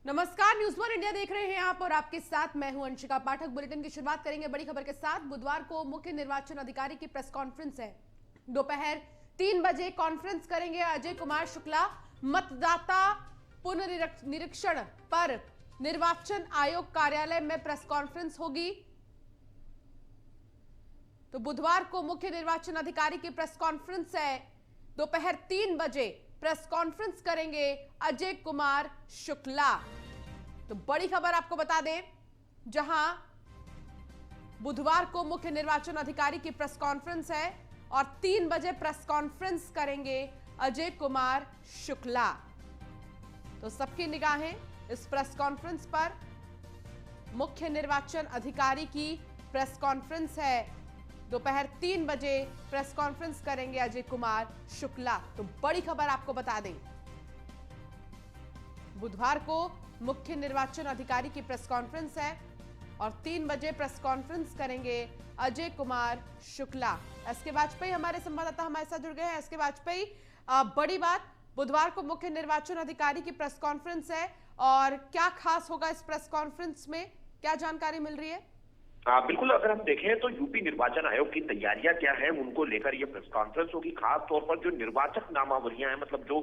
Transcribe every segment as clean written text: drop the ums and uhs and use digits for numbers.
नमस्कार, news one India देख रहे हैं आप और आपके साथ मैं हूं अंशिका पाठक। बुलेटिन की शुरुआत करेंगे बड़ी खबर के साथ। बुधवार को मुख्य निर्वाचन अधिकारी की प्रेस कॉन्फ्रेंस है। दोपहर 3 बजे कॉन्फ्रेंस करेंगे अजय कुमार शुक्ला। मतदाता पुनरीक्षण पर निर्वाचन आयोग कार्यालय में प्रेस कॉन्फ्रेंस होगी। तो बुधवार को मुख्य निर्वाचन अधिकारी की प्रेस कॉन्फ्रेंस है। दोपहर 3 बजे प्रेस कॉन्फ्रेंस करेंगे अजय कुमार शुक्ला। तो बड़ी खबर आपको बता दें, जहां बुधवार को मुख्य निर्वाचन अधिकारी की प्रेस कॉन्फ्रेंस है और 3 बजे प्रेस कॉन्फ्रेंस करेंगे अजय कुमार शुक्ला। तो सबकी निगाहें इस प्रेस कॉन्फ्रेंस पर। मुख्य निर्वाचन अधिकारी की प्रेस कॉन्फ्रेंस है। दोपहर 3 बजे प्रेस कॉन्फ्रेंस करेंगे अजय कुमार शुक्ला। तो बड़ी खबर आपको बता दें, बुधवार को मुख्य निर्वाचन अधिकारी की प्रेस कॉन्फ्रेंस है और 3 बजे प्रेस कॉन्फ्रेंस करेंगे अजय कुमार शुक्ला। एसके वाजपेयी हमारे संवाददाता हमारे साथ जुड़ गए हैं। एसके वाजपेयी, बड़ी बात, बुधवार को मुख्य निर्वाचन अधिकारी की प्रेस कॉन्फ्रेंस है और क्या खास होगा इस प्रेस कॉन्फ्रेंस में, क्या जानकारी मिल रही है? बिल्कुल, अगर हम देखें तो यूपी निर्वाचन आयोग की तैयारियां क्या है उनको लेकर ये प्रेस कॉन्फ्रेंस होगी। खास तौर पर जो निर्वाचक नामावलियां हैं, मतलब जो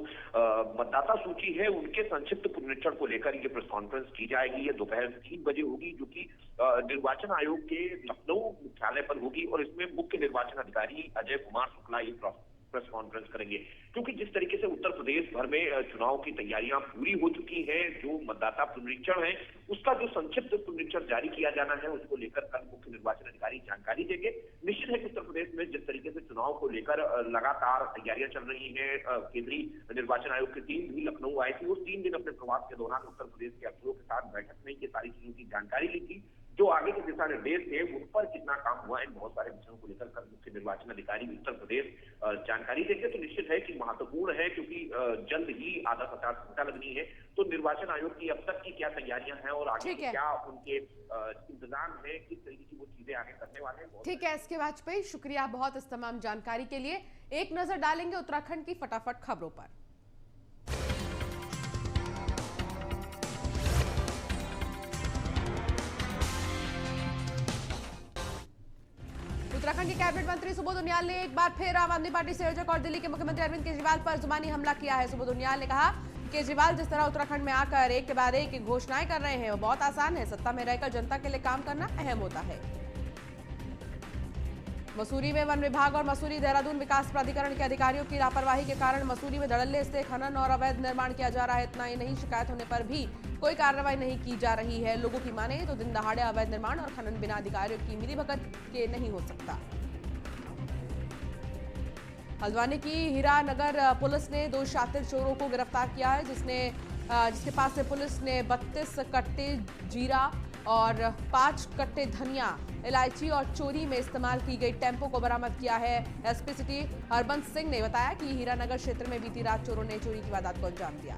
मतदाता सूची है, उनके संक्षिप्त पुनरीक्षण को लेकर ये प्रेस कॉन्फ्रेंस की जाएगी। ये दोपहर 3 बजे होगी, जो कि निर्वाचन आयोग के लखनऊ मुख्यालय पर होगी और इसमें मुख्य निर्वाचन अधिकारी अजय कुमार शुक्ला ये प्रेस कॉन्फ्रेंस करेंगे। क्योंकि जिस तरीके से उत्तर प्रदेश भर में चुनाव की तैयारियां पूरी हो चुकी हैं, जो मतदाता पुनरीक्षण है उसका जो संक्षिप्त पुनरीक्षण जारी किया जाना है, उसको लेकर कल मुख्य निर्वाचन अधिकारी जानकारी देंगे। निश्चित है कि उत्तर प्रदेश में जिस तरीके से चुनाव को लेकर लगातार तैयारियां चल रही हैं, केंद्रीय निर्वाचन आयोग की टीम भी लखनऊ आई थी और 3 दिन अपने प्रवास के दौरान उत्तर प्रदेश के अफसरों के साथ बैठक में ये सारी चीजों की जानकारी ली थी। जो आगे के दिशा निर्देश थे उन पर कितना काम हुआ, इन बहुत सारे विषयों को लेकर कल मुख्य निर्वाचन अधिकारी उत्तर प्रदेश जानकारी देंगे। तो निश्चित है कि महत्वपूर्ण है, क्योंकि जल्द ही आदर्श आचार संहिता लगनी है। तो निर्वाचन आयोग की अब तक की क्या तैयारियां हैं और आगे क्या उनके इंतजाम है, किस तरीके की वो चीजें आगे करने वाले हैं। ठीक है एसके वाजपेयी, शुक्रिया बहुत इस तमाम जानकारी के लिए। एक नजर डालेंगे उत्तराखंड की फटाफट खबरों पर। उत्तराखंड के कैबिनेट मंत्री सुबोध उनियाल ने एक बार फिर आम आदमी पार्टी संयोजक और दिल्ली के मुख्यमंत्री अरविंद केजरीवाल पर जुबानी हमला किया है। सुबोध उनियाल ने कहा कि केजरीवाल जिस तरह उत्तराखंड में आकर एक के बाद एक घोषणाएं कर रहे हैं वो बहुत आसान है। सत्ता में रहकर जनता के लिए काम करना अहम होता है। मसूरी में वन विभाग और मसूरी देहरादून विकास प्राधिकरण के अधिकारियों की लापरवाही के कारण मसूरी में धड़ल्ले से खनन और अवैध निर्माण किया जा रहा है। इतना ही नहीं, शिकायत होने पर भी कोई कार्रवाई नहीं की जा रही है। लोगों की माने तो दिन दहाड़े अवैध निर्माण और खनन बिना अधिकारियों की मिलीभगत के नहीं हो सकता। हल्द्वानी की हीरानगर पुलिस ने 2 शातिर चोरों को गिरफ्तार किया है, जिसके पास से पुलिस ने 32 कट्टे जीरा और 5 कट्टे धनिया, इलायची और चोरी में इस्तेमाल की गई टेम्पो को बरामद किया है। एसपी सिटी हरबंस सिंह ने बताया कि हीरानगर क्षेत्र में बीती रात चोरों ने चोरी की वारदात को अंजाम दिया।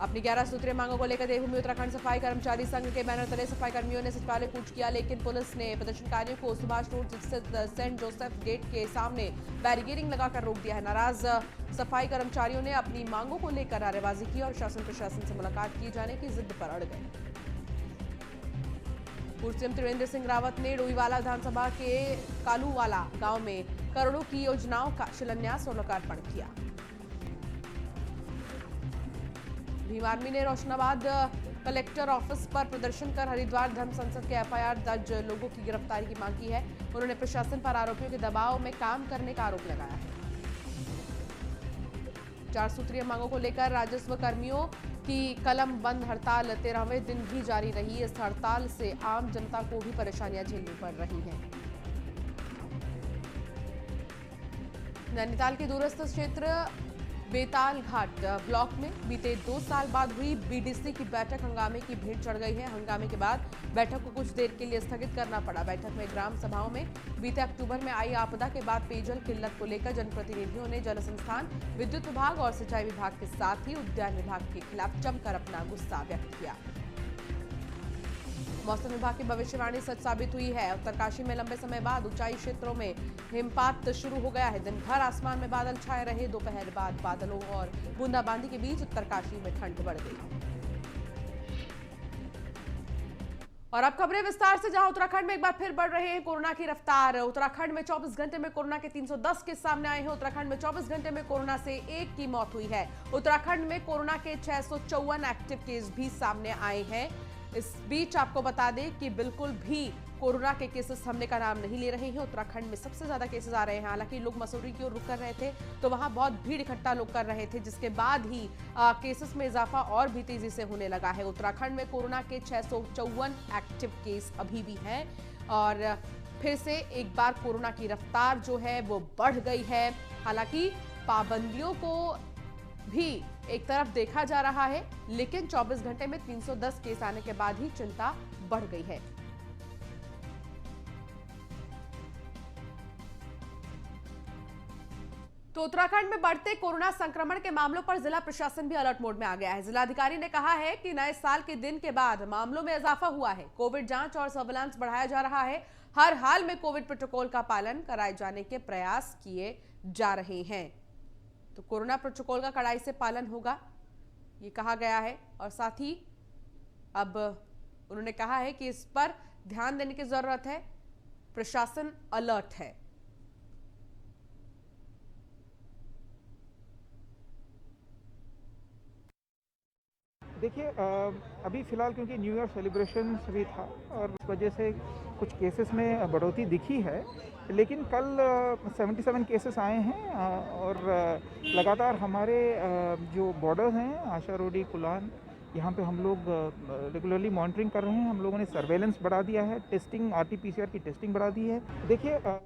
अपनी 11 सूत्रीय मांगों को लेकर देवभूमि उत्तराखंड सफाई कर्मचारी संघ के बैनर तले सफाई कर्मियों ने सचिवालय कूच किया, लेकिन पुलिस ने प्रदर्शनकारियों को सुभाष रोड स्थित सेंट जोसेफ गेट के सामने बैरिकेडिंग लगाकर रोक दिया है। नाराज सफाई कर्मचारियों ने अपनी मांगों को लेकर नारेबाजी की और शासन प्रशासन से मुलाकात किए जाने की जिद पर अड़ गए। पूर्व सीएम त्रिवेंद्र सिंह रावत ने डोईवाला विधानसभा के कालूवाला गांव में करोड़ों की योजनाओं का शिलान्यास और लोकार्पण किया। भीम आर्मी ने रोशनाबाद कलेक्टर ऑफिस पर प्रदर्शन कर हरिद्वार धर्म संसद के एफआईआर दर्ज लोगों की गिरफ्तारी की मांग की है। उन्होंने प्रशासन पर आरोपियों के दबाव में काम करने का आरोप लगाया है। 4 सूत्रीय मांगों को लेकर राजस्व कर्मियों की कलम बंद हड़ताल 13वें दिन भी जारी रही। इस हड़ताल से आम जनता को भी परेशानियां झेलनी पड़ रही हैं। नैनीताल के दूरस्थ क्षेत्र बेताल घाट ब्लॉक में बीते 2 साल बाद हुई बीडीसी की बैठक हंगामे की भेंट चढ़ गई है। हंगामे के बाद बैठक को कुछ देर के लिए स्थगित करना पड़ा। बैठक में ग्राम सभाओं में बीते अक्टूबर में आई आपदा के बाद पेयजल किल्लत को लेकर जनप्रतिनिधियों ने जल संस्थान, विद्युत विभाग और सिंचाई विभाग के साथ ही उद्यान विभाग के खिलाफ जमकर अपना गुस्सा व्यक्त किया। मौसम विभाग की भविष्यवाणी सच साबित हुई है। उत्तरकाशी में लंबे समय बाद ऊंचाई क्षेत्रों में हिमपात शुरू हो गया है। दिन भर आसमान में बादल छाए रहे। दोपहर बाद बादलों और बूंदाबांदी के बीच उत्तरकाशी में ठंड बढ़ गई। और अब खबरें विस्तार से, जहां उत्तराखंड में एक बार फिर बढ़ रहे हैं कोरोना की रफ्तार। उत्तराखंड में 24 घंटे में कोरोना के 310 केस सामने आए हैं। उत्तराखंड में 24 घंटे में कोरोना से एक की मौत हुई है। उत्तराखंड में कोरोना के 654 एक्टिव केस भी सामने आए हैं। इस बीच आपको बता दें कि बिल्कुल भी कोरोना के केसेस थमने का नाम नहीं ले रहे हैं। उत्तराखंड में सबसे ज्यादा केसेस आ रहे हैं। हालांकि लोग मसूरी की ओर रुक कर रहे थे तो वहां बहुत भीड़ इकट्ठा लोग कर रहे थे, जिसके बाद ही केसेस में इजाफा और भी तेजी से होने लगा है। उत्तराखंड में कोरोना के 654 एक्टिव केस अभी भी हैं और फिर से एक बार कोरोना की रफ्तार जो है वो बढ़ गई है। हालांकि पाबंदियों को भी एक तरफ देखा जा रहा है, लेकिन 24 घंटे में 310 केस आने के बाद ही चिंता बढ़ गई है। तो उत्तराखंड में बढ़ते कोरोना संक्रमण के मामलों पर जिला प्रशासन भी अलर्ट मोड में आ गया है। जिलाधिकारी ने कहा है कि नए साल के दिन के बाद मामलों में इजाफा हुआ है। कोविड जांच और सर्विलांस बढ़ाया जा रहा है। हर हाल में कोविड प्रोटोकॉल का पालन कराए जाने के प्रयास किए जा रहे हैं। तो कोरोना प्रोटोकॉल का कड़ाई से पालन होगा, ये कहा गया है। और साथ ही अब उन्होंने कहा है कि इस पर ध्यान देने की जरूरत है। प्रशासन अलर्ट है। देखिए, अभी फ़िलहाल क्योंकि न्यू ईयर सेलिब्रेशन भी था और इस वजह से कुछ केसेस में बढ़ोतरी दिखी है, लेकिन कल 77 केसेस आए हैं और लगातार हमारे जो बॉर्डर्स हैं आशा रोडी, कुलान, यहाँ पे हम लोग रेगुलरली मॉनिटरिंग कर रहे हैं। हम लोगों ने सर्वेलेंस बढ़ा दिया है, टेस्टिंग RT-PCR की टेस्टिंग बढ़ा दी है। देखिए,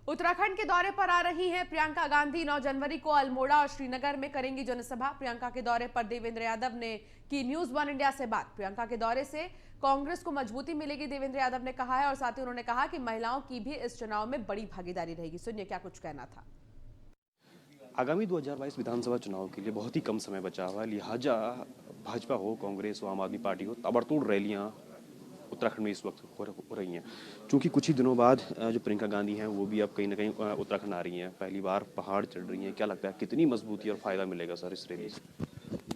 उत्तराखंड के दौरे पर आ रही हैं प्रियंका गांधी। 9 जनवरी को अल्मोड़ा और श्रीनगर में करेंगी जनसभा। प्रियंका के दौरे पर देवेंद्र यादव ने की न्यूज 1 इंडिया से बात। प्रियंका के दौरे से कांग्रेस को मजबूती मिलेगी, देवेंद्र यादव ने कहा है। और साथ ही उन्होंने कहा कि महिलाओं की भी इस चुनाव में बड़ी भागीदारी रहेगी। सुनिए क्या कुछ कहना था। आगामी 2022 विधानसभा चुनाव के लिए बहुत ही कम समय बचा हुआ है, लिहाजा भाजपा हो, कांग्रेस हो, आम आदमी पार्टी हो, ताबड़तोड़ रैलियां उत्तराखंड में इस वक्त हो रही हैं। चूंकि कुछ ही दिनों बाद जो प्रियंका गांधी हैं वो भी अब कहीं ना कहीं उत्तराखंड आ रही हैं, पहली बार पहाड़ चढ़ रही हैं। क्या लगता है कितनी मजबूती और फायदा मिलेगा सर इस रैली से?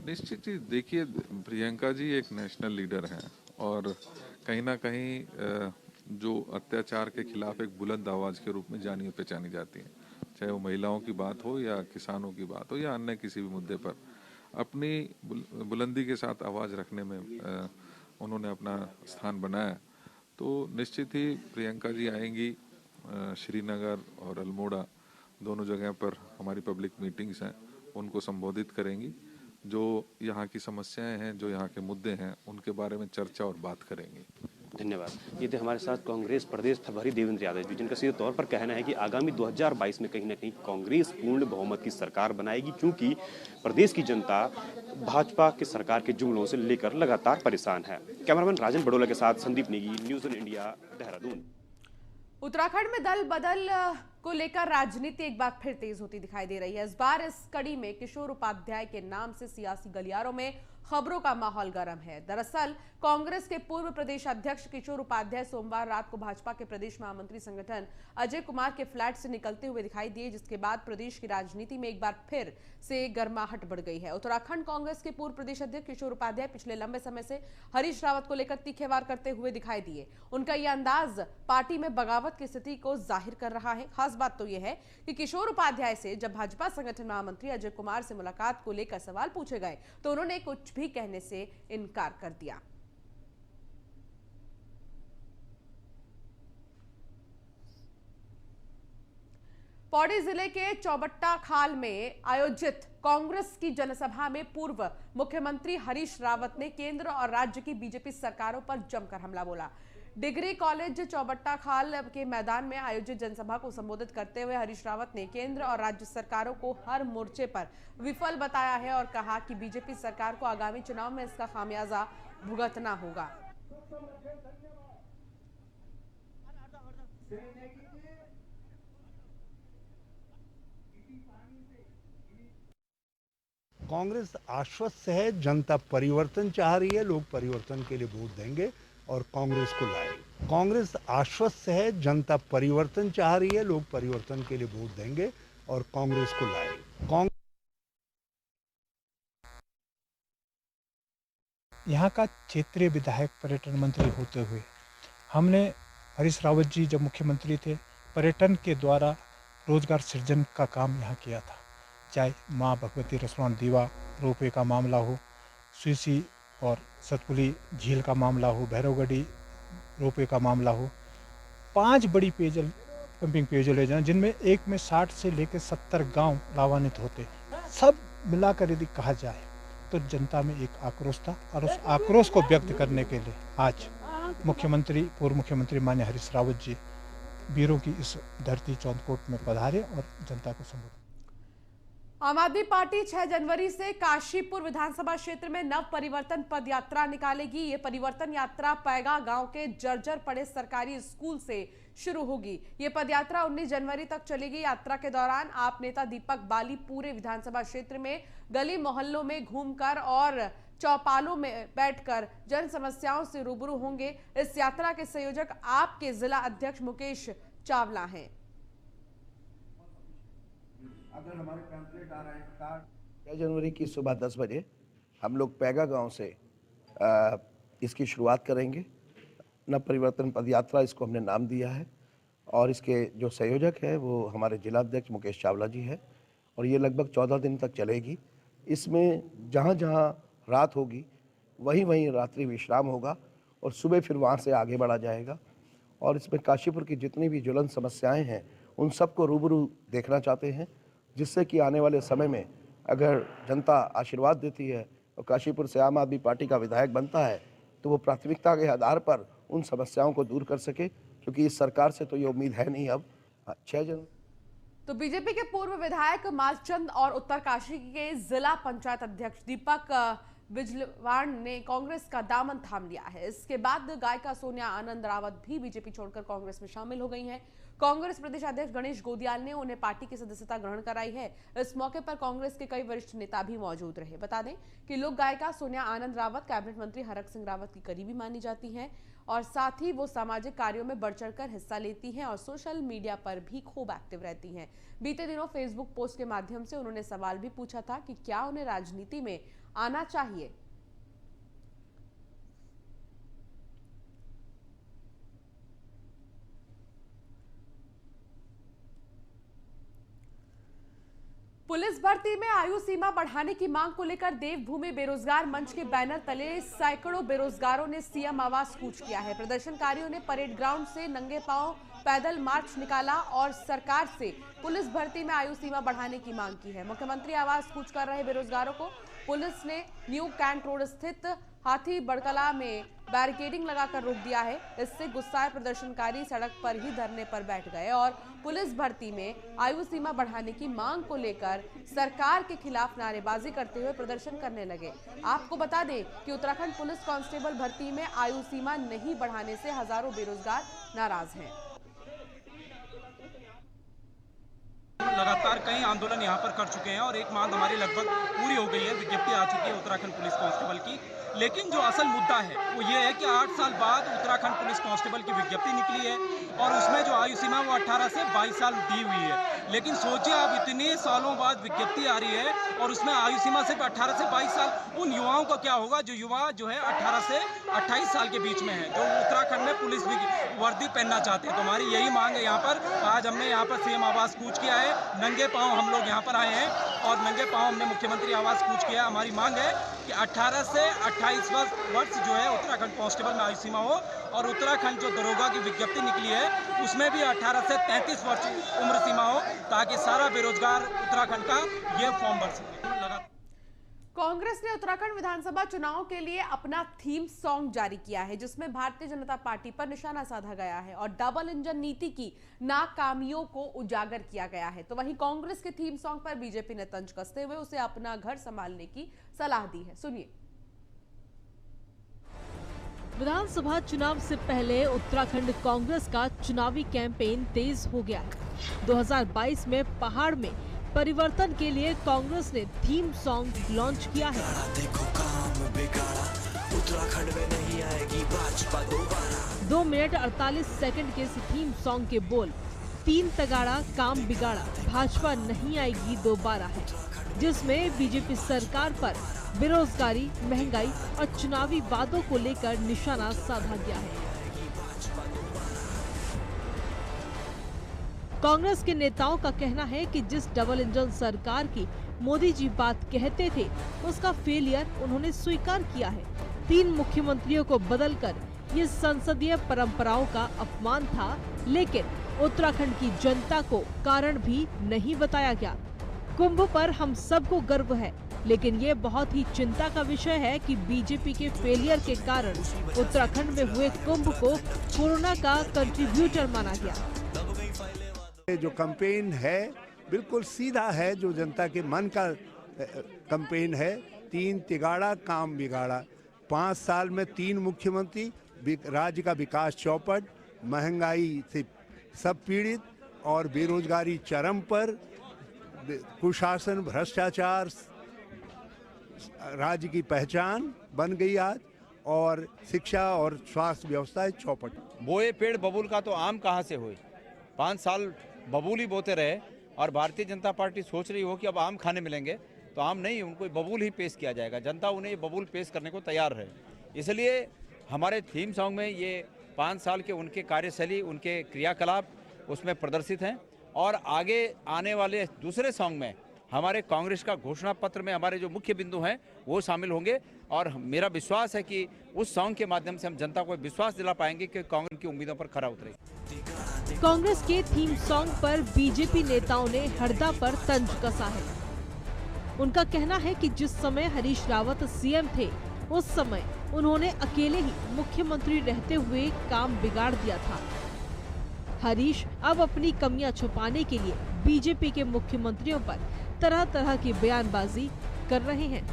निश्चित ही देखिए, प्रियंका जी एक नेशनल लीडर हैं और कहीं ना कहीं जो अत्याचार के खिलाफ एक बुलंद आवाज के रूप में जानी पहचानी जाती हैं। चाहे वो महिलाओं की बात हो या किसानों की बात हो या अन्य किसी भी मुद्दे पर अपनी बुलंदी के साथ आवाज रखने में उन्होंने अपना स्थान बनाया। तो निश्चित ही प्रियंका जी आएंगी। श्रीनगर और अल्मोड़ा दोनों जगह पर हमारी पब्लिक मीटिंग्स हैं, उनको संबोधित करेंगी। जो यहाँ की समस्याएं हैं, जो यहाँ के मुद्दे हैं, उनके बारे में चर्चा और बात करेंगे। धन्यवाद। ये थे हमारे साथ कांग्रेस प्रदेश प्रभारी देवेंद्र यादव जी, जिनका सीधे तौर पर कहना है कि आगामी 2022 में कहीं ना कहीं कांग्रेस पूर्ण बहुमत की सरकार बनाएगी, क्योंकि प्रदेश की जनता भाजपा की सरकार के जुमलों से लेकर लगातार परेशान है। कैमरामैन राजन बड़ोला के साथ संदीप नेगी, न्यूज़ 1 इंडिया, देहरादून। उत्तराखंड में दल बदल को लेकर राजनीति एक बार फिर तेज होती दिखाई दे रही है। इस बार इस कड़ी में किशोर उपाध्याय के नाम से सियासी गलियारों में खबरों का माहौल गर्म है। दरअसल कांग्रेस के पूर्व प्रदेश अध्यक्ष किशोर उपाध्याय सोमवार रात को भाजपा के प्रदेश महामंत्री संगठन अजय कुमार के फ्लैट से निकलते हुए दिखाई दिए, जिसके बाद प्रदेश की राजनीति में एक बार फिर से गर्माहट बढ़ गई है। उत्तराखंड कांग्रेस के पूर्व प्रदेश अध्यक्ष किशोर उपाध्याय पिछले लंबे समय से हरीश रावत को लेकर तीखे वार करते हुए दिखाई दिए। उनका यह अंदाज पार्टी में बगावत की स्थिति को जाहिर कर रहा है। खास बात तो यह है कि किशोर उपाध्याय से जब भाजपा संगठन महामंत्री अजय कुमार से मुलाकात को लेकर सवाल पूछे गए तो उन्होंने कुछ भी कहने से इनकार कर दिया। पौड़ी जिले के चौबट्टा खाल में आयोजित कांग्रेस की जनसभा में पूर्व मुख्यमंत्री हरीश रावत ने केंद्र और राज्य की बीजेपी सरकारों पर जमकर हमला बोला। डिग्री कॉलेज चौबट्टा खाल के मैदान में आयोजित जनसभा को संबोधित करते हुए हरीश रावत ने केंद्र और राज्य सरकारों को हर मोर्चे पर विफल बताया है और कहा कि बीजेपी सरकार को आगामी चुनाव में इसका खामियाजा भुगतना होगा। कांग्रेस आश्वस्त है, जनता परिवर्तन चाह रही है, लोग परिवर्तन के लिए वोट देंगे। और कांग्रेस को लाए। कांग्रेस आश्वस्त है, जनता परिवर्तन चाह रही है, लोग परिवर्तन के लिए वोट देंगे और कांग्रेस को लाए। यहाँ का क्षेत्रीय विधायक पर्यटन मंत्री होते हुए हमने हरीश रावत जी जब मुख्यमंत्री थे पर्यटन के द्वारा रोजगार सृजन का काम यहाँ किया था। चाहे माँ भगवती रेस्टोरेंट दीवा रोपवे का मामला हो, सुईसी और सतपुली झील का मामला हो, भैरवगढ़ी रोपवे का मामला हो, 5 बड़ी पेयजल पंपिंग पेयजल योजना जिनमें एक में 60 से लेकर 70 गांव लाभान्वित होते, सब मिलाकर यदि कहा जाए तो जनता में एक आक्रोश था और उस आक्रोश को व्यक्त करने के लिए आज मुख्यमंत्री पूर्व मुख्यमंत्री माननीय हरीश रावत जी वीरों की इस धरती चौंदकोट में पधारे और जनता को संबोधित। आम आदमी पार्टी 6 जनवरी से काशीपुर विधानसभा क्षेत्र में नव परिवर्तन पद यात्रा निकालेगी। ये परिवर्तन यात्रा पैगा गांव के जर्जर पड़े सरकारी स्कूल से शुरू होगी। ये पदयात्रा 19 जनवरी तक चलेगी। यात्रा के दौरान आप नेता दीपक बाली पूरे विधानसभा क्षेत्र में गली मोहल्लों में घूमकर और चौपालों में बैठकर जन समस्याओं से रूबरू होंगे। इस यात्रा के संयोजक आपके जिला अध्यक्ष मुकेश चावला हैं। अगर हमारे पैम्फलेट आ रहे हैं कार्ड 6 जनवरी की सुबह 10 बजे हम लोग पैगा गांव से इसकी शुरुआत करेंगे। नव परिवर्तन पदयात्रा इसको हमने नाम दिया है और इसके जो संयोजक है वो हमारे जिला अध्यक्ष मुकेश चावला जी है और ये लगभग 14 दिन तक चलेगी। इसमें जहाँ जहाँ रात होगी वहीं रात्रि विश्राम होगा और सुबह फिर वहाँ से आगे बढ़ा जाएगा। और इसमें काशीपुर की जितनी भी ज्वलंत समस्याएं हैं उन सबको रूबरू देखना चाहते हैं, जिससे कि आने वाले समय में अगर जनता आशीर्वाद देती है और काशीपुर से आम आदमी पार्टी का विधायक बनता है तो वो प्राथमिकता के आधार पर उन समस्याओं को दूर कर सके, क्योंकि इस सरकार से तो ये उम्मीद है नहीं। अब 6 जनवरी तो बीजेपी के पूर्व विधायक मालचंद और उत्तरकाशी के जिला पंचायत अध्यक्ष दीपक बिजलवाड़ ने कांग्रेस का दामन थाम लिया है। इसके बाद गायिका सोनिया आनंद रावत भी बीजेपी छोड़कर कांग्रेस में शामिल हो गई हैं। कांग्रेस प्रदेश अध्यक्ष गणेश गोदियाल ने उन्हें पार्टी की सदस्यता ग्रहण कराई है। इस मौके पर कांग्रेस के कई वरिष्ठ नेता भी मौजूद रहे। बता दें कि लोक गायिका सोनिया आनंद रावत कैबिनेट मंत्री हरक सिंह रावत की करीबी मानी जाती हैं और साथ ही वो सामाजिक कार्यों में बढ़ चढ़कर हिस्सा लेती हैं और सोशल मीडिया पर भी खूब एक्टिव रहती हैं। बीते दिनों फेसबुक पोस्ट के माध्यम से उन्होंने सवाल भी पूछा था कि क्या उन्हें राजनीति में आना चाहिए। पुलिस भर्ती में आयु सीमा बढ़ाने की मांग को लेकर देवभूमि बेरोजगार मंच के बैनर तले सैकड़ों बेरोजगारों ने सीएम आवास कूच किया है। प्रदर्शनकारियों ने परेड ग्राउंड से नंगे पांव पैदल मार्च निकाला और सरकार से पुलिस भर्ती में आयु सीमा बढ़ाने की मांग की है। मुख्यमंत्री आवास कूच कर रहे बेरोजगारों को पुलिस ने न्यू कैंट रोड स्थित हाथी बड़कला में बैरिकेडिंग लगाकर रोक दिया है। इससे गुस्साए प्रदर्शनकारी सड़क पर ही धरने पर बैठ गए और पुलिस भर्ती में आयु सीमा बढ़ाने की मांग को लेकर सरकार के खिलाफ नारेबाजी करते हुए प्रदर्शन करने लगे। आपको बता दें कि उत्तराखंड पुलिस कांस्टेबल भर्ती में आयु सीमा नहीं बढ़ाने से हजारों बेरोजगार नाराज हैं। लगातार कई आंदोलन यहाँ पर कर चुके हैं और एक मांग हमारी लगभग पूरी हो गई है। विज्ञप्ति आ चुकी है उत्तराखंड पुलिस कांस्टेबल की, लेकिन जो असल मुद्दा है वो ये है कि 8 साल बाद उत्तराखंड पुलिस कांस्टेबल की विज्ञप्ति निकली है और उसमें जो आयु सीमा वो 18 से 22 साल दी हुई है। लेकिन सोचिए आप इतने सालों बाद विज्ञप्ति आ रही है और उसमें आयु सीमा सिर्फ 18 से 22 साल। उन युवाओं का क्या होगा जो युवा जो है 18 से 28 साल के बीच में है, जो उत्तराखंड में पुलिस वर्दी पहनना चाहते हैं। तो हमारी यही मांग है। यहाँ पर आज हमने यहाँ पर सीएम आवास कूच किया है, नंगे पाँव हम लोग यहाँ पर आए हैं और नंगे पाँव हमने मुख्यमंत्री आवास कूच किया। हमारी मांग है कि 18 से 28 वर्ष जो है उत्तराखंड कांस्टेबल में आयु सीमा हो और उत्तराखंड जो दरोगा की विज्ञप्ति निकली है उसमें भी 18 से 33 वर्ष उम्र सीमा हो, ताकि सारा बेरोजगार उत्तराखंड का ये फॉर्म भर सके। कांग्रेस ने उत्तराखंड विधानसभा चुनाव के लिए अपना थीम सॉन्ग जारी किया है, जिसमें भारतीय जनता पार्टी पर निशाना साधा गया है और डबल इंजन नीति की नाकामियों को उजागर किया गया है। तो वहीं कांग्रेस के थीम सॉन्ग पर बीजेपी ने तंज कसते हुए उसे अपना घर संभालने की सलाह दी है। सुनिए। विधानसभा चुनाव से पहले उत्तराखंड कांग्रेस का चुनावी कैंपेन तेज हो गया। 2022 में पहाड़ में परिवर्तन के लिए कांग्रेस ने थीम सॉन्ग लॉन्च किया है। उत्तराखंड में नहीं आएगी भाजपा दोबारा। 2 मिनट 48 सेकंड के इस थीम सॉन्ग के बोल 3 तगाड़ा काम बिगाड़ा भाजपा नहीं आएगी दोबारा है, जिसमें बीजेपी सरकार पर बेरोजगारी, महंगाई और चुनावी वादों को लेकर निशाना साधा गया है। कांग्रेस के नेताओं का कहना है कि जिस डबल इंजन सरकार की मोदी जी बात कहते थे, उसका फेलियर उन्होंने स्वीकार किया है। 3 मुख्यमंत्रियों को बदलकर ये संसदीय परंपराओं का अपमान था, लेकिन उत्तराखंड की जनता को कारण भी नहीं बताया गया। कुंभ पर हम सबको गर्व है, लेकिन ये बहुत ही चिंता का विषय है कि बीजेपी के फेलियर के कारण उत्तराखंड में हुए कुंभ को कोरोना का कंट्रीब्यूटर माना गया। जो कैंपेन है बिल्कुल सीधा है, जो जनता के मन का कैंपेन है। 3 तिगाड़ा काम बिगाड़ा, 5 साल में 3 मुख्यमंत्री, राज्य का विकास चौपट, महंगाई से सब पीड़ित और बेरोजगारी चरम पर, कुशासन, भ्रष्टाचार राज्य की पहचान बन गई आज, और शिक्षा और स्वास्थ्य व्यवस्था चौपट। बोए पेड़ बबूल का तो आम कहाँ से हुए? 5 साल बबूल ही बोते रहे और भारतीय जनता पार्टी सोच रही हो कि अब आम खाने मिलेंगे, तो आम नहीं, उनको बबूल ही पेश किया जाएगा। जनता उन्हें ये बबूल पेश करने को तैयार है। इसलिए हमारे थीम सॉन्ग में ये 5 साल के उनके कार्यशैली, उनके क्रियाकलाप उसमें प्रदर्शित हैं, और आगे आने वाले दूसरे सॉन्ग में हमारे कांग्रेस का घोषणा पत्र में हमारे जो मुख्य बिंदु हैं वो शामिल होंगे, और मेरा विश्वास है कि उस सॉन्ग के माध्यम से हम जनता को विश्वास दिला पाएंगे कि कांग्रेस की उम्मीदों पर खरा उतरेगी। कांग्रेस के थीम सॉन्ग पर बीजेपी नेताओं ने हरदा पर तंज कसा है। उनका कहना है कि जिस समय हरीश रावत सीएम थे, उस समय उन्होंने अकेले ही मुख्यमंत्री रहते हुए काम बिगाड़ दिया था। हरीश अब अपनी कमियां छुपाने के लिए बीजेपी के मुख्यमंत्रियों पर तरह तरह की बयानबाजी कर रहे हैं।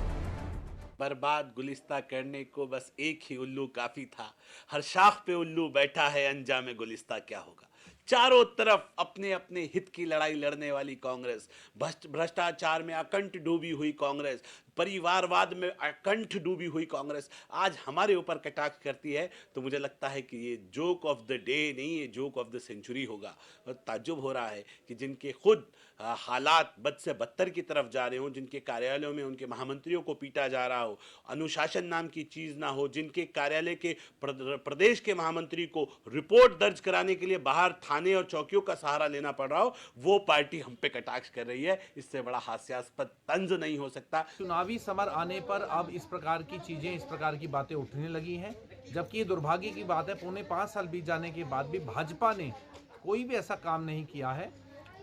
बर्बाद गुलिस्ता करने को बस एक ही उल्लू काफी था, हर शाख पे उल्लू बैठा है, अंजाम गुलिस्ता क्या होगा। चारों तरफ अपने अपने हित की लड़ाई लड़ने वाली कांग्रेस, भ्रष्टाचार में अकंठ डूबी हुई कांग्रेस, परिवारवाद में अकंठ डूबी हुई कांग्रेस आज हमारे ऊपर कटाक्ष करती है, तो मुझे लगता है कि ये जोक ऑफ द डे नहीं, ये जोक ऑफ द सेंचुरी होगा। और ताज्जुब हो रहा है कि जिनके खुद हालात बद से बदतर की तरफ जा रहे हों, जिनके कार्यालयों में उनके महामंत्रियों को पीटा जा रहा हो, अनुशासन नाम की चीज़ ना हो, जिनके कार्यालय के प्रदेश के महामंत्री को रिपोर्ट दर्ज कराने के लिए बाहर थाने और चौकियों का सहारा लेना पड़ रहा हो, वो पार्टी हम पे कटाक्ष कर रही है। इससे बड़ा हास्यास्पद तंज नहीं हो सकता। चुनावी समर आने पर अब इस प्रकार की चीजें, इस प्रकार की बातें उठने लगी हैं, जबकि ये दुर्भाग्य की बात है, पौने 5 साल बीत जाने के बाद भी भाजपा ने कोई भी ऐसा काम नहीं किया है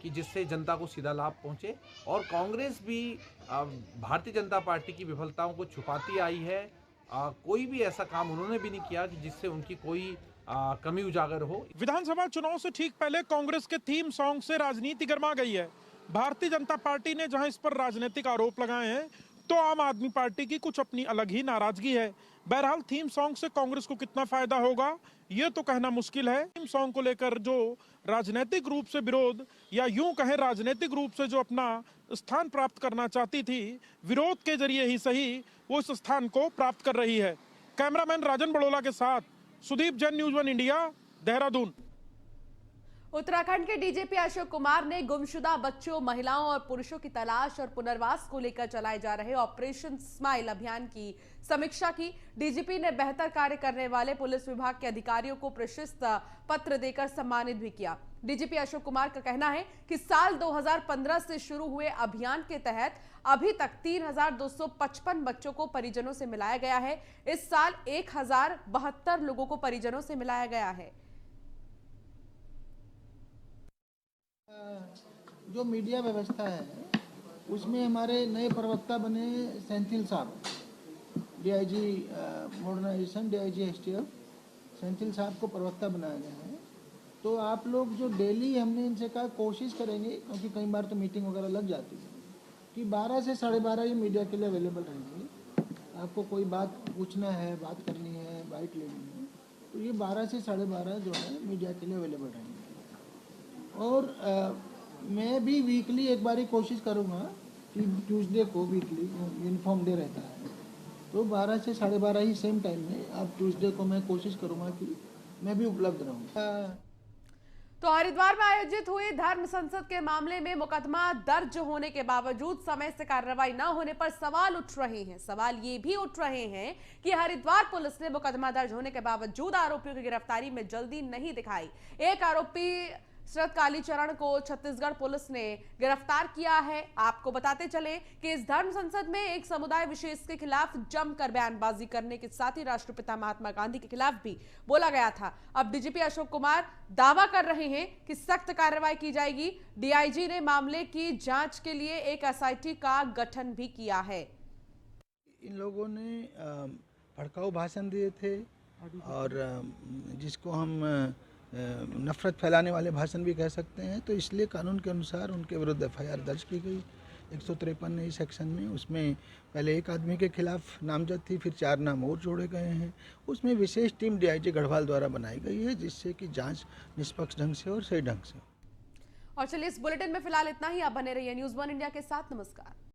कि जिससे जनता को सीधा लाभ पहुंचे, और कांग्रेस भी भारतीय जनता पार्टी की विफलताओं को छुपाती आई है। कोई भी ऐसा काम उन्होंने भी नहीं किया कि जिससे उनकी कोई कमी उजागर हो। विधानसभा चुनाव से ठीक पहले कांग्रेस के थीम सॉन्ग से राजनीति गर्मा गई है। भारतीय जनता पार्टी ने जहां इस पर राजनीतिक आरोप लगाए हैं, तो आम आदमी पार्टी की कुछ अपनी अलग ही नाराजगी है। बहरहाल थीम सॉन्ग से कांग्रेस को कितना फायदा होगा ये तो कहना मुश्किल है। थीम सॉन्ग को लेकर जो राजनीतिक रूप से विरोध, या यूं कहें राजनीतिक रूप से जो अपना स्थान प्राप्त करना चाहती थी, विरोध के जरिए ही सही वो इस स्थान को प्राप्त कर रही है। कैमरामैन राजन बड़ोला के साथ सुदीप जैन, न्यूज़ 1 इंडिया, देहरादून। उत्तराखंड के डीजीपी अशोक कुमार ने गुमशुदा बच्चों, महिलाओं और पुरुषों की तलाश और पुनर्वास को लेकर चलाए जा रहे ऑपरेशन स्माइल अभियान की समीक्षा की। डीजीपी ने बेहतर कार्य करने वाले पुलिस विभाग के अधिकारियों को प्रशस्ति पत्र देकर सम्मानित भी किया। डीजीपी अशोक कुमार का कहना है कि साल 2015 से शुरू हुए अभियान के तहत अभी तक 3255 बच्चों को परिजनों से मिलाया गया है। इस साल 1072 लोगों को परिजनों से मिलाया गया है। जो मीडिया व्यवस्था है उसमें हमारे नए प्रवक्ता बने सेंथिल साहब, DIG modernization, DIG STF, Senthil साहब को प्रवक्ता बनाया गया है। तो आप लोग जो डेली, हमने इनसे कहा कोशिश करेंगे, क्योंकि कई बार तो मीटिंग वगैरह लग जाती है, कि 12 से 12:30 ये मीडिया के लिए अवेलेबल रहेंगे। आपको कोई बात पूछना है, बात करनी है, बाइट लेनी है, तो ये 12 से 12:30 जो है मीडिया के लिए अवेलेबल रहेंगे। और मैं भी वीकली एक बार ही कोशिश करूँगा कि ट्यूसडे को वीकली यूनिफॉर्म डे रहता है, तो 12 से 12:30 ही सेम टाइम में आप ट्यूसडे को मैं कोशिश करूँगा कि मैं भी उपलब्ध रहूँ। तो हरिद्वार में आयोजित हुई धर्म संसद के मामले में मुकदमा दर्ज होने के बावजूद समय से कार्रवाई न होने पर सवाल उठ रहे हैं। सवाल ये भी उठ रहे हैं कि हरिद्वार पुलिस ने मुकदमा दर्ज होने के बावजूद आरोपियों की गिरफ्तारी में जल्दी नहीं दिखाई। एक आरोपी शरद कालीचरण को छत्तीसगढ़ पुलिस ने गिरफ्तार किया है। आपको बताते चले कि इस धर्म संसद में एक समुदाय विशेष के खिलाफ जमकर बयानबाजी करने के साथ ही राष्ट्रपिता महात्मा गांधी के खिलाफ भी बोला गया था। अब डीजीपी अशोक कुमार दावा कर रहे हैं कि सख्त कार्रवाई की जाएगी। डीआईजी ने मामले की जांच के लिए एक एसआईटी का गठन भी किया है। इन लोगों ने भड़काऊ भाषण दिए थे और जिसको हम नफरत फैलाने वाले भाषण भी कह सकते हैं, तो इसलिए कानून के अनुसार उनके विरुद्ध एफआईआर दर्ज की गई 153 सेक्शन में। उसमें पहले एक आदमी के खिलाफ नामजद थी, फिर 4 नाम और जोड़े गए हैं। उसमें विशेष टीम डीआईजी गढ़वाल द्वारा बनाई गई है, जिससे कि जांच निष्पक्ष ढंग से और सही ढंग से। और चलिए इस बुलेटिन में फिलहाल इतना ही। आप बने रहिए न्यूज़ 1 इंडिया के साथ। नमस्कार।